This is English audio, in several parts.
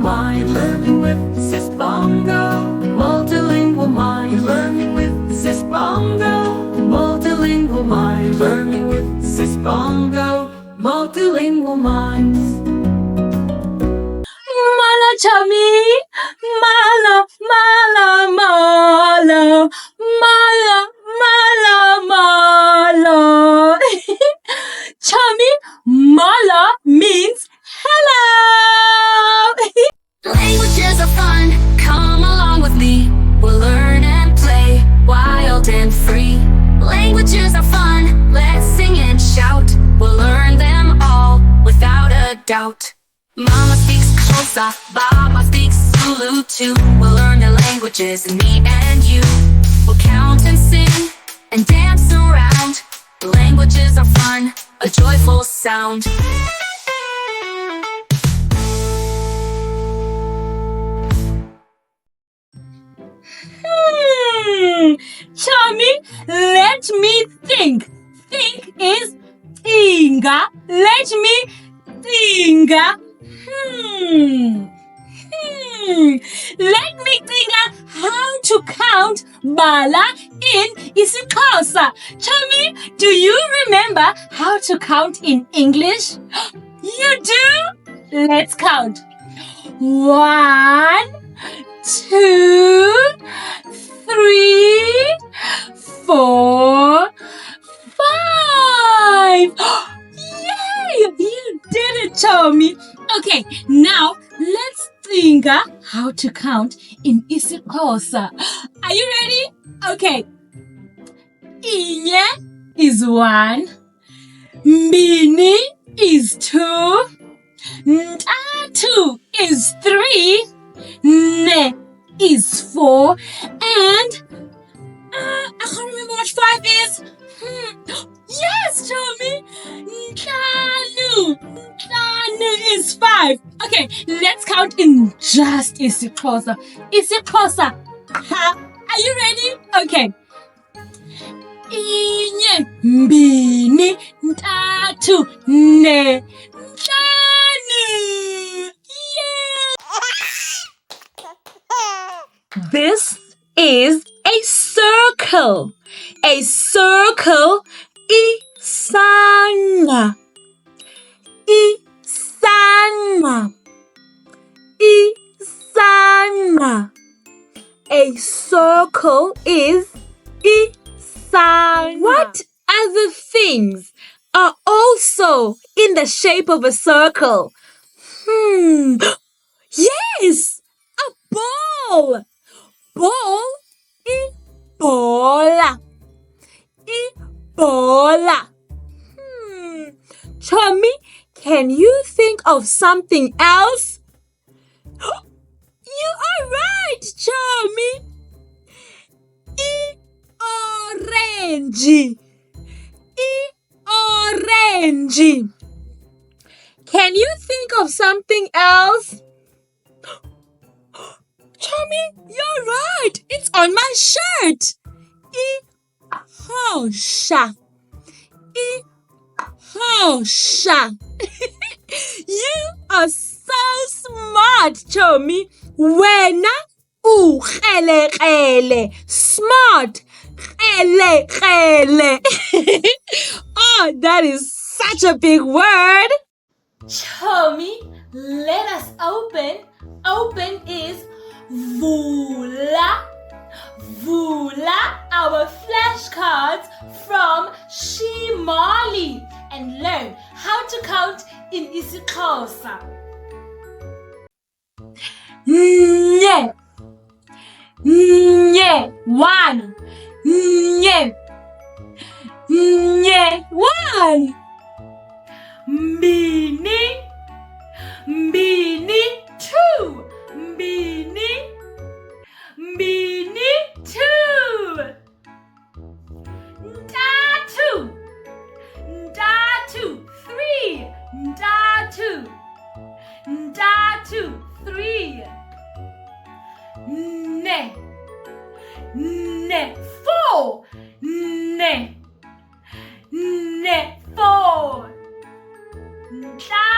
mind, learning with Sis Bongo. Multilingual mind, learning with Sis Bongo. Multilingual mind, learning with Sis Bongo. Multilingual minds. Mala chummy, mala, mala, mala, mala, mala, mala. Chummy, mala means hello. Languages are fun, come along with me. We'll learn and play, wild and free. Languages are fun, let's sing and shout. We'll learn them all, without a doubt. Mama speaks Xhosa, Baba speaks Zulu too. We'll learn their languages, me and you. We'll count and sing, and dance around. Languages are fun, a joyful sound. Chummy, let me think. Think is tinga. Let me tinga. Let me think how to count bala in isiXhosa. Chummy, do you remember how to count in English? You do? Let's count. 1, 2, 3, 4, 5. Yay! You did it, Tommy. Okay, now let's think how to count in isiXhosa. Are you ready? Okay. Inye is 1. Mbini is 2. Ntatu is 3. Ne is 4. And I can't remember what 5 is. Yes, Tommy. Ntlanu. Ntlanu is 5. Okay, let's count in just isiXhosa. isiXhosa. Are you ready? Okay. Inye, mbini, ntatu, ne, ntlanu. Yeah! This is a circle. A circle. Isana. Isana. Isana. A circle is isana. What other things are also in the shape of a circle? Yes! A ball! Ball is bola. Bola. Chummy, can you think of something else? You are right, Chummy. Orange. Orange. Can you think of something else? Chummy, you're right. It's on my shirt. isiXhosa. isiXhosa. You are so smart, Chummy. Wena ukrele. Smart. Krele. Oh, that is such a big word. Chummy, let us open. Open is vula. Vula our flashcards from Shimali and learn how to count in isiXhosa. Nye. Nye. 1. Nye. Nye. 1. Mbini. Mbini. 2. Mbini. Mbini. 2. Ntatu. Ntatu. 3. Ntatu. Ntatu. 3. Ne. Ne. 4. Ne. Ne. 4. Ntatu.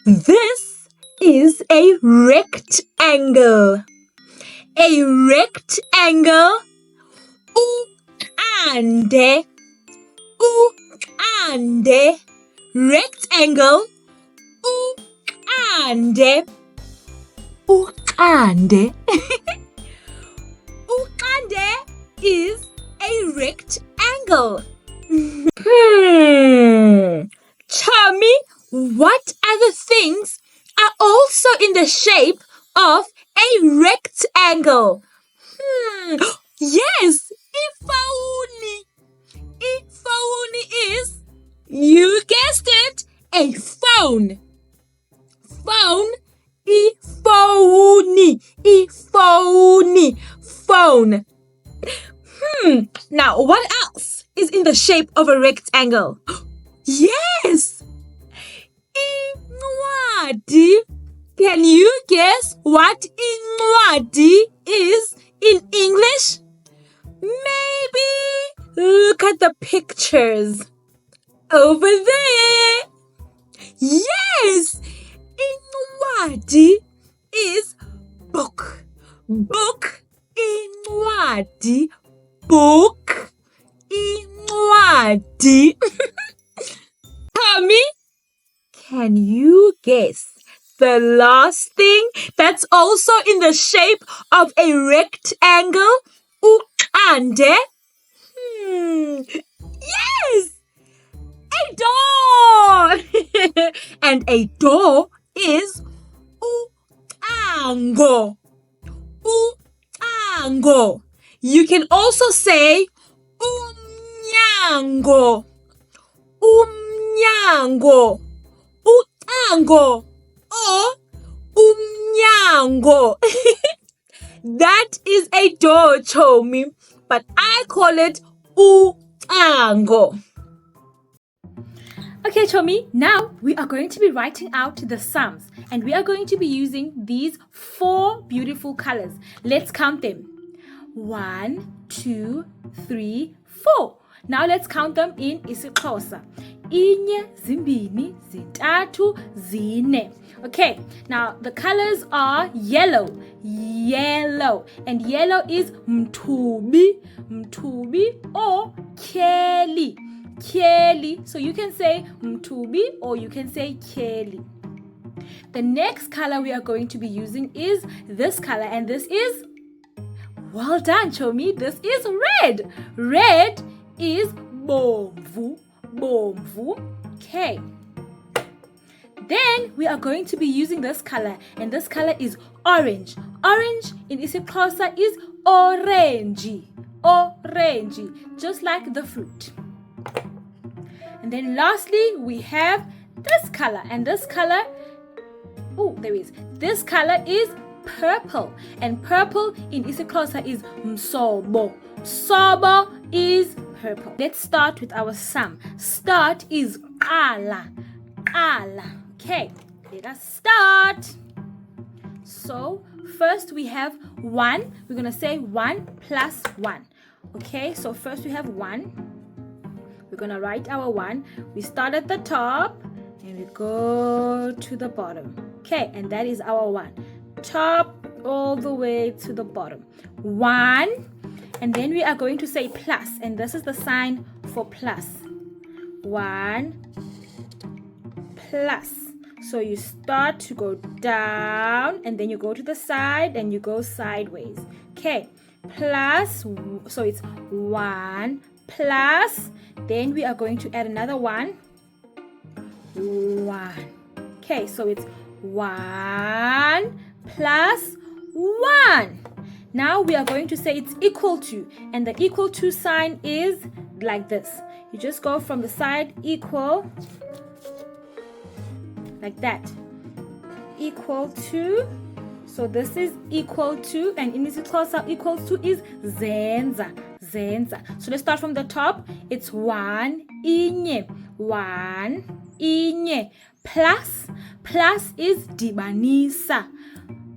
This is a rectangle. A rectangle. Ande. Ande. Rectangle. Ande. Ande. Ande is a rectangle. Tell me, what other things are also in the shape of a rectangle? Yes, ifoni. Ifoni is, you guessed it, a phone. Phone. Ifoni. Ifoni. Phone. Now, what else is in the shape of a rectangle? Yes! Incwadi. Can you guess what incwadi is in English? Maybe look at the pictures over there. Yes! Incwadi is book. Book. Incwadi. Book. Incwadi. Tommy, can you guess the last thing that's also in the shape of a rectangle? Ukande? Yes! A door! And a door is utango. Utango. You can also say umnyango. Umnyango. Utango. Or umnyango. That is a door, Chomi, but I call it utango. Okay, Chomi, now we are going to be writing out the sums, and we are going to be using these 4 beautiful colors. Let's count them. 1, 2, 3, 4. Now let's count them in isiXhosa. Inye, zimbini, zintathu, zine. Okay, now the colors are yellow, yellow, and yellow is mtubi, mtubi, or keli, keli. So you can say mtubi or you can say keli. The next color we are going to be using is this color, and this is, well done, Chomi, this is red. Red is bomvu, bomvu. Okay. Then we are going to be using this color, and this color is orange. Orange in isiXhosa is orangey, orangey, just like the fruit. And then lastly, we have this color, and this color, this color is purple, and purple in isiXhosa is msobo. Msobo is purple. Let's start with our sum. Start is ala, ala. Okay, let us start. So first we have 1. We're going to say 1 plus 1. Okay, so first we have 1. We're going to write our 1. We start at the top and we go to the bottom. Okay, and that is our 1. Top all the way to the bottom. 1. And then we are going to say plus, and this is the sign for plus. 1 plus. So you start to go down, and then you go to the side, and you go sideways. Okay, plus, so it's 1 plus, then we are going to add another 1. 1. Okay, so it's 1 plus 1. Now we are going to say it's equal to, and the equal to sign is like this. You just go from the side equal, like that. Equal to. So this is equal to, and in isiXhosa equal to is zenza, zenza. So let's start from the top. It's 1 inye, 1 inye, plus, plus is dibanisa.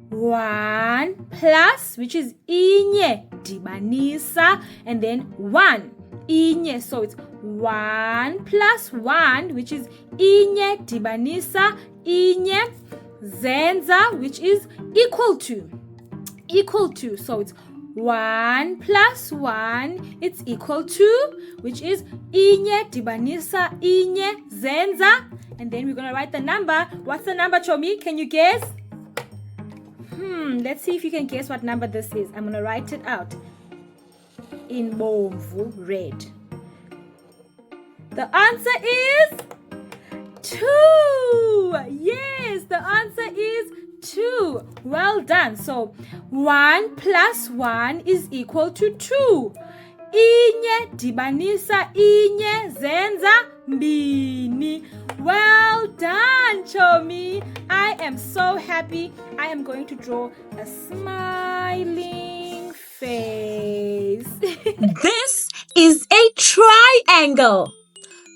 1 plus, which is inye, dibanisa, and then 1. inye. So it's 1 plus 1, which is inye dibanisa inye zenza, which is equal to. So it's 1 plus 1, it's equal to, which is inye dibanisa inye zenza. And then we're going to write the number. What's the number, Chomi? Can you guess? Let's see if you can guess what number this is. I'm going to write it out in bomvu red. The answer is 2. Yes, the answer is 2. Well done. So 1 plus 1 is equal to 2. Inye dibanisa inye zenza mbini. Well done, Chomi. I am so happy. I am going to draw a smiling face. This is a triangle.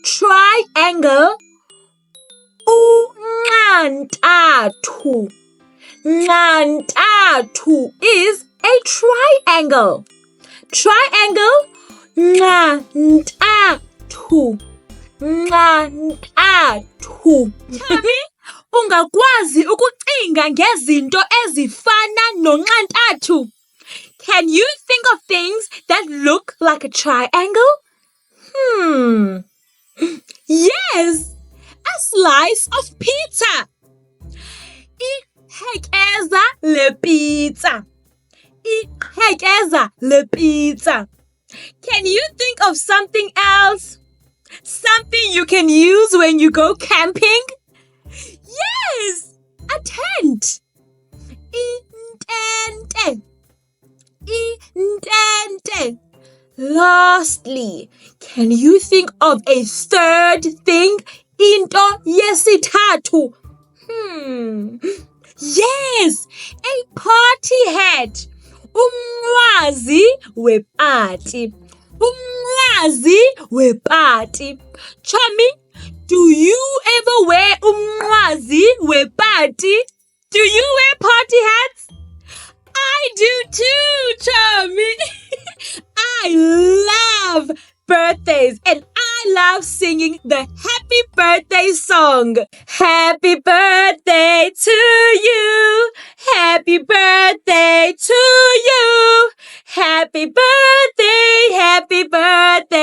Triangle. Unxantathu. Nxantathu is a triangle. Triangle. Nxantathu. Nxantathu. Chami, ungakwazi ukucinga ngezinto ezifana nonxantathu? Can you think of things that look like a triangle? Yes, a slice of pizza. Ihekeza le pizza. Ihekeza le pizza. Can you think of something else? Something you can use when you go camping? Yes, a tent. Intente. Intente. Lastly, can you think of a third thing? Into yesithathu. Yes, a party hat. Umnqwazi weparty. Umnqwazi weparty. Chomi, do you ever wear umnqwazi weparty? Do you wear party hats? I do too, Chomi. I love birthdays and I love singing the happy birthday song. Happy birthday to you. Happy birthday to you. Happy birthday, happy birthday.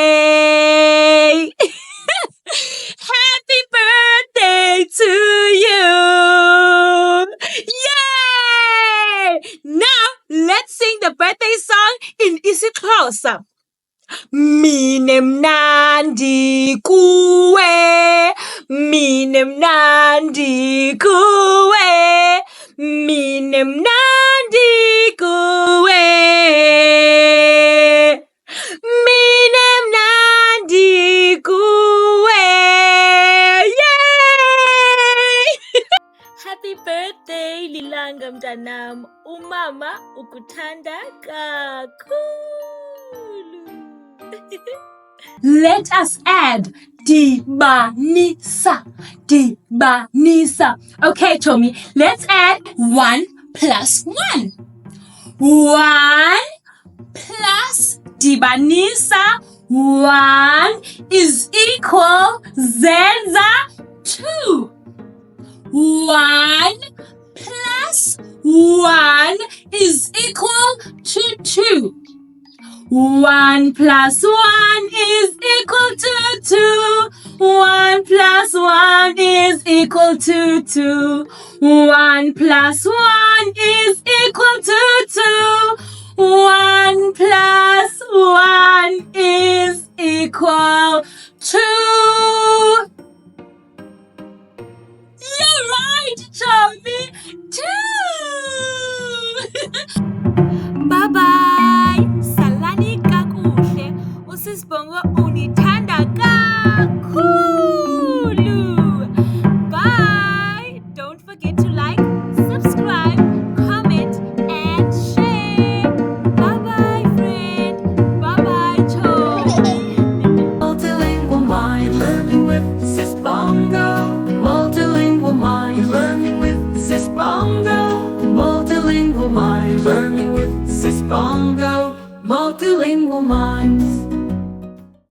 Happy birthday to you. Yay! Now let's sing the birthday song in isiXhosa. Mine mnandi kuwe, mine mnandi kuwe, mine mnandi kuwe, mine mnandi kuwe. Yay! Happy birthday, Lilanga mtanam. Umama ukuthanda kakhulu. Let us add dibanisa. Dibanisa. Okay, Tommy, let's add 1 plus 1. 1 plus dibanisa 1 is equal zenza 2. 1 plus 1 is equal to 2. 1 plus 1 is equal to 2. 1 plus 1 is equal to 2. 1 plus 1 is equal to 2. 1 plus 1 is equal to... You're right, Tommy. 2. Bye-bye. Salani kakuhle. Usisibongo unithanda kakhulu. Bye. Don't forget to like, subscribe, comment, and share. Bye-bye, friend. Bye-bye, Tommy. Multilingual mind learning with Sis Bongo. Multilingual mind learning with Sis Bongo. Multilingual mind learning with Sis Bongo. Multilingual minds.